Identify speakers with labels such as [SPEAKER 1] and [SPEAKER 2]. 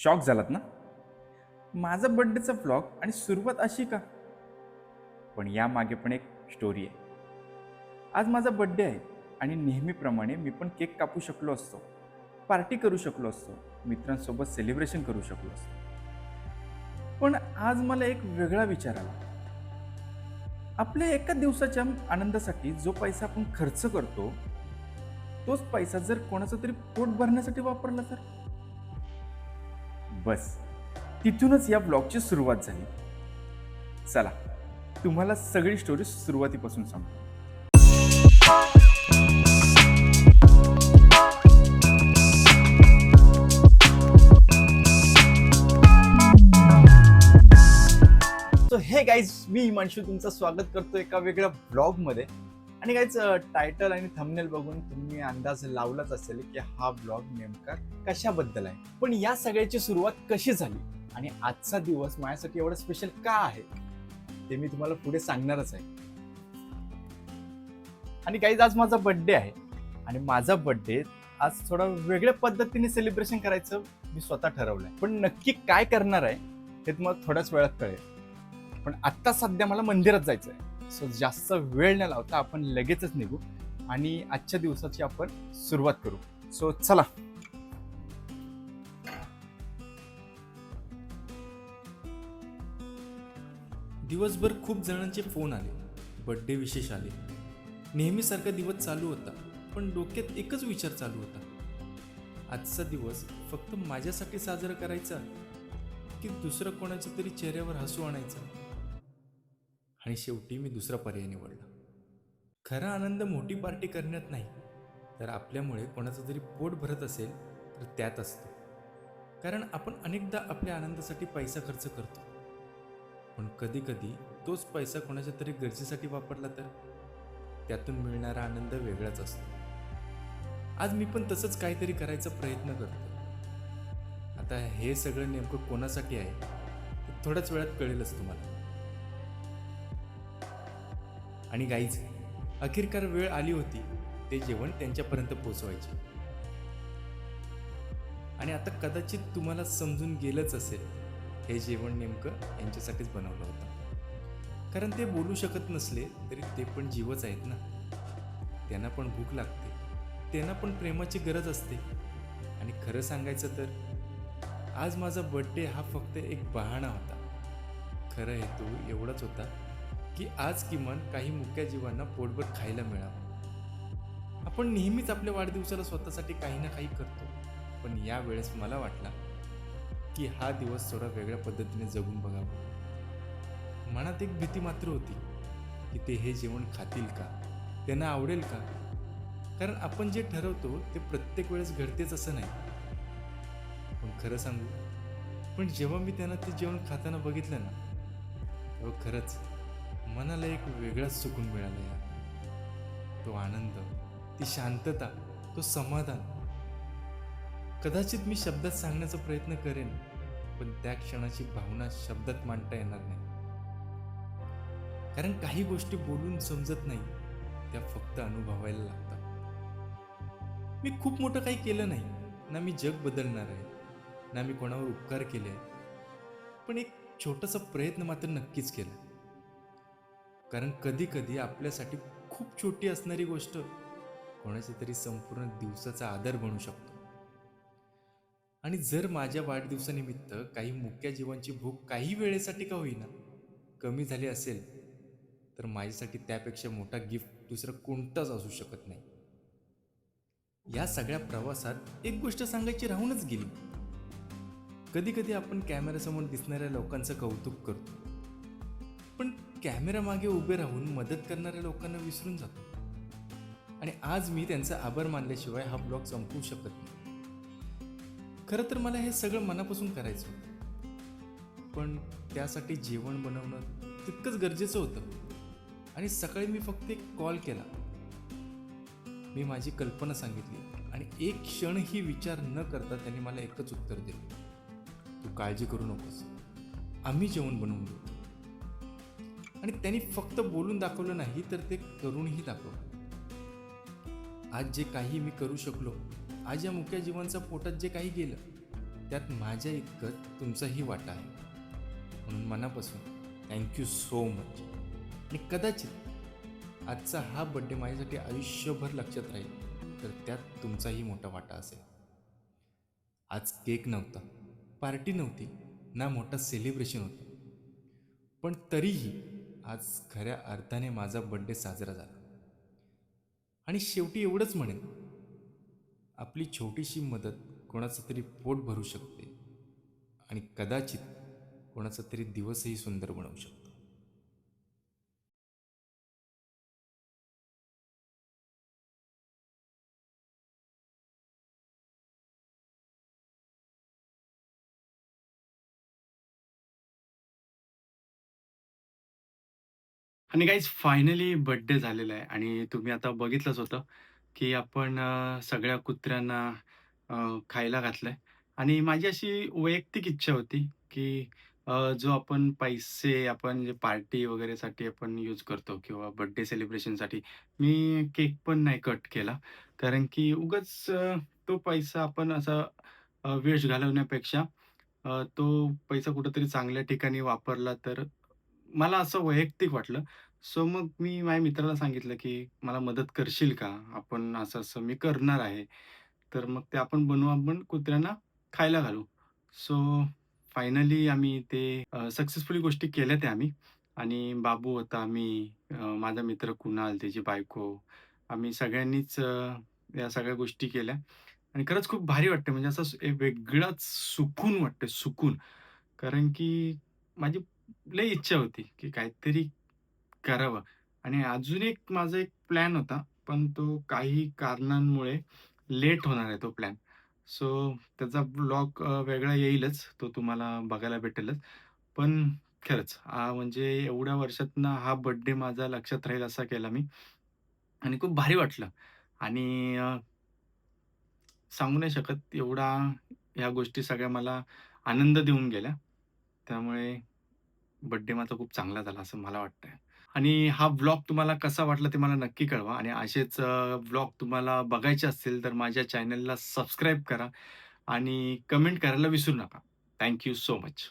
[SPEAKER 1] Shock झालात ना? माझा बर्थडेचा व्लॉग आणि सुरुवात अशी का? पण यामागे पण एक स्टोरी आहे. आज माझा बर्थडे आहे आणि नेहमीप्रमाणे मी पण केक कापू शकलो असतो, पार्टी करू शकलो असतो, मित्रांसोबत सेलिब्रेशन करू शकलो असतो. पण आज मला एक वेगळा विचार आला. आपल्या एका दिवसाच्या आनंदासाठी जो पैसा आपण खर्च करतो, तोच पैसा जर कोणाचं तरी पोट भरण्यासाठी वापरला तर? बस, तिथूनच या ब्लॉगची सुरुवात झाली. चला, तुम्हाला सगळी स्टोरी सुरुवातीपासून सांगतो. सो हे गाईज, मी हिमांशू तुमचं स्वागत करतो एका वेगळ्या ब्लॉगमध्ये. आणि गाईज, टायटल आणि थंबनेल बघून तुम्ही अंदाज लावलाच असेल की हा ब्लॉग नेमका कशाबद्दल आहे. पण या सगळ्याची सुरुवात कशी झाली आणि आजचा दिवस माझ्यासाठी एवढा स्पेशल का आहे ते मी तुम्हाला पुढे सांगणारच आहे. आणि गाईज, आज माझा बर्थडे आहे आणि माझा बर्थडे आज थोडा वेगळ्या पद्धतीने सेलिब्रेशन करायचं मी स्वतः ठरवलंय. पण नक्की काय करणार आहे हे तुम्हाला थोड्याच वेळात कळेल. पण आत्ता सध्या मला मंदिरात जायचं आहे. सो जास्त वेळ न लावता आपण लगेचच निघू आणि आजच्या दिवसाची आपण सुरुवात करू. सो चला.
[SPEAKER 2] दिवसभर खूप जणांचे फोन आले, बर्थडे विशेष आले. नेहमीसारखा दिवस चालू होता, पण डोक्यात एकच विचार चालू होता. आजचा दिवस फक्त माझ्यासाठी साजरा करायचा की दुसरं कोणाच्या तरी चेहऱ्यावर हसू आणायचं. आणि शेवटी मी दुसरा पर्याय निवडला. खरा आनंद मोठी पार्टी करण्यात नाही, तर आपल्यामुळे कोणाचं तरी पोट भरत असेल तर त्यात असतो. कारण आपण अनेकदा आपल्या आनंदासाठी पैसा खर्च करतो, पण कधी कधी तोच पैसा कोणाच्या तरी गरजेसाठी वापरला तर त्यातून मिळणारा आनंद वेगळाच असतो. आज मी पण तसंच काहीतरी करायचा प्रयत्न करतो. आता हे सगळं नेमकं कोणासाठी आहे ते थोड्याच वेळात कळेलच तुम्हाला. आणि गाईज, अखेरकार वेळ आली होती ते जेवण त्यांच्यापर्यंत पोचवायचे. आणि आता कदाचित तुम्हाला समजून गेलंच असेल, हे जेवण नेमकं यांच्यासाठीच बनवलं होतं. कारण ते बोलू शकत नसले तरी ते पण जीवच आहेत ना. त्यांना पण भूक लागते, त्यांना पण प्रेमाची गरज असते. आणि खरं सांगायचं तर आज माझा बर्थडे हा फक्त एक बहाणा होता. खरं हेतू एवढाच होता की आज किमान काही मुक्या जीवांना पोटभर खायला मिळावं. आपण नेहमीच आपल्या वाढदिवसाला स्वतःसाठी काही ना काही करतो, पण यावेळेस मला वाटला की हा दिवस थोडा वेगळ्या पद्धतीने जगून बघावा. मनात एक भीती मात्र होती की ते हे जेवण खातील का, त्यांना आवडेल का. कारण आपण जे ठरवतो ते प्रत्येक वेळेस घडतेच असं नाही. पण खरं सांगू, पण जेव्हा मी त्यांना ते जेवण खाताना बघितलं ना, तेव्हा खरंच मनाला एक वेगळाच सुकून मिळाला यार. तो आनंद, ती शांतता, तो समाधान. कदाचित मी शब्दात सांगण्याचा प्रयत्न करेन, पण त्या क्षणाची भावना शब्दात मांडता येणार नाही. कारण काही गोष्टी बोलून समजत नाही, त्या फक्त अनुभवायला लागतात. मी खूप मोठं काही केलं नाही ना, मी जग बदलणार आहे ना, मी कोणावर उपकार केले, पण एक छोटासा प्रयत्न मात्र नक्कीच केला. कारण कधी कधी आपल्यासाठी खूप छोटी असणारी गोष्ट कोणाच्या तरी संपूर्ण दिवसाचा आधार बनू शकतो. आणि जर माझ्या वाढदिवसानिमित्त काही मुक्या जीवांची भूक काही वेळेसाठी का होईना कमी झाली असेल, तर माझ्यासाठी त्यापेक्षा मोठा गिफ्ट दुसरं कोणताच असू शकत नाही. या सगळ्या प्रवासात एक गोष्ट सांगायची राहूनच गेली. कधी कधी आपण कॅमेऱ्यासमोर दिसणाऱ्या लोकांचं कौतुक करतो, पण कॅमेरा मागे उभे राहून मदत करणाऱ्या लोकांना विसरून जातो. आणि आज मी त्यांचा आभार मानल्याशिवाय हा ब्लॉग संपवू शकत नाही. खरं तर मला हे सगळं मनापासून करायचं होतं, पण त्यासाठी जेवण बनवणं तितकंच गरजेचं होतं. आणि सकाळी मी फक्त एक कॉल केला, मी माझी कल्पना सांगितली आणि एक क्षणही विचार न करता त्यांनी मला एकच उत्तर दिलं, तू काळजी करू नकोस, आम्ही जेवण बनवून देऊ. आणि त्यांनी फक्त बोलून दाखवलं नाही, तर ते करूनही दाखवलं. आज जे काही मी करू शकलो, आज या मुक्या जीवांच्या पोटात जे काही गेलं, त्यात माझ्या इतकंच तुमचाही वाटा आहे. म्हणून मनापासून थँक यू सो मच. आणि कदाचित आजचा हा बड्डे माझ्यासाठी आयुष्यभर लक्षात राहील, तर त्यात तुमचाही मोठा वाटा असेल. आज केक नव्हता, पार्टी नव्हती, ना मोठा सेलिब्रेशन होतं. पण तरीही आज खऱ्या अर्थाने माझा बड्डे साजरा झाला. आणि शेवटी एवढंच म्हणेन, आपली छोटीशी मदत कोणाचं तरी पोट भरू शकते आणि कदाचित कोणाचा तरी दिवसही सुंदर बनवू शकतो.
[SPEAKER 3] आणि गाईज फायनली बर्थडे झालेला आहे आणि तुम्ही आता बघितलंच होतं, की आपण सगळ्या कुत्र्यांना अ, खायला घातलंय आणि माझी अशी वैयक्तिक इच्छा होती, की जो आपण पैसे आपण जे पार्टी वगैरेसाठी आपण यूज करतो किंवा बर्थडे सेलिब्रेशनसाठी मी केक पण नाही कट केला. कारण की उगाच तो पैसा आपण असा वेस्ट घालवण्यापेक्षा तो पैसा कुठेतरी चांगल्या ठिकाणी वापरला तर मला असं वैयक्तिक वाटलं. सो मग मी माझ्या मित्राला सांगितलं, की "मला मदत करशील का? आपण असं-असं मी करणार आहे. तर मग ते आपण बनवू, आपण कुत्र्यांना खायला घालू." सो फायनली आम्ही ते सक्सेसफुली गोष्टी केल्या त्या आम्ही आणि बाबू होता, मी माझा मित्र कुणाल, त्याची बायको, आम्ही सगळ्यांनीच या सगळ्या गोष्टी केल्या आणि खरंच खूप भारी वाटतं म्हणजे असं एक वेगळाच सुकून वाटतं, सुकून. कारण की माझी लई इच्छा होती, की काहीतरी करावं आणि अजून एक माझा एक प्लॅन होता, पण तो काही कारणांमुळे लेट होणार आहे तो प्लॅन. सो त्याचा ब्लॉग वेगळा येईलच, तो तुम्हाला बघायला भेटेलच. पण खरंच म्हणजे एवढ्या वर्षातनं हा बर्थडे माझा लक्षात राहील असा केला मी आणि खूप भारी वाटलं आणि सांगू नाही शकत एवढा ह्या गोष्टी सगळ्या मला आनंद देऊन गेल्या. त्यामुळे बर्थडे माझा खूप चांगला झाला असं मला वाटतंय. आणि हा व्लॉग तुम्हाला कसा वाटला ते मला नक्की कळवा आणि असेच व्लॉग तुम्हाला बघायचे असतील तर माझ्या चॅनलला सबस्क्राईब करा आणि कमेंट करायला विसरू नका. Thank you so much.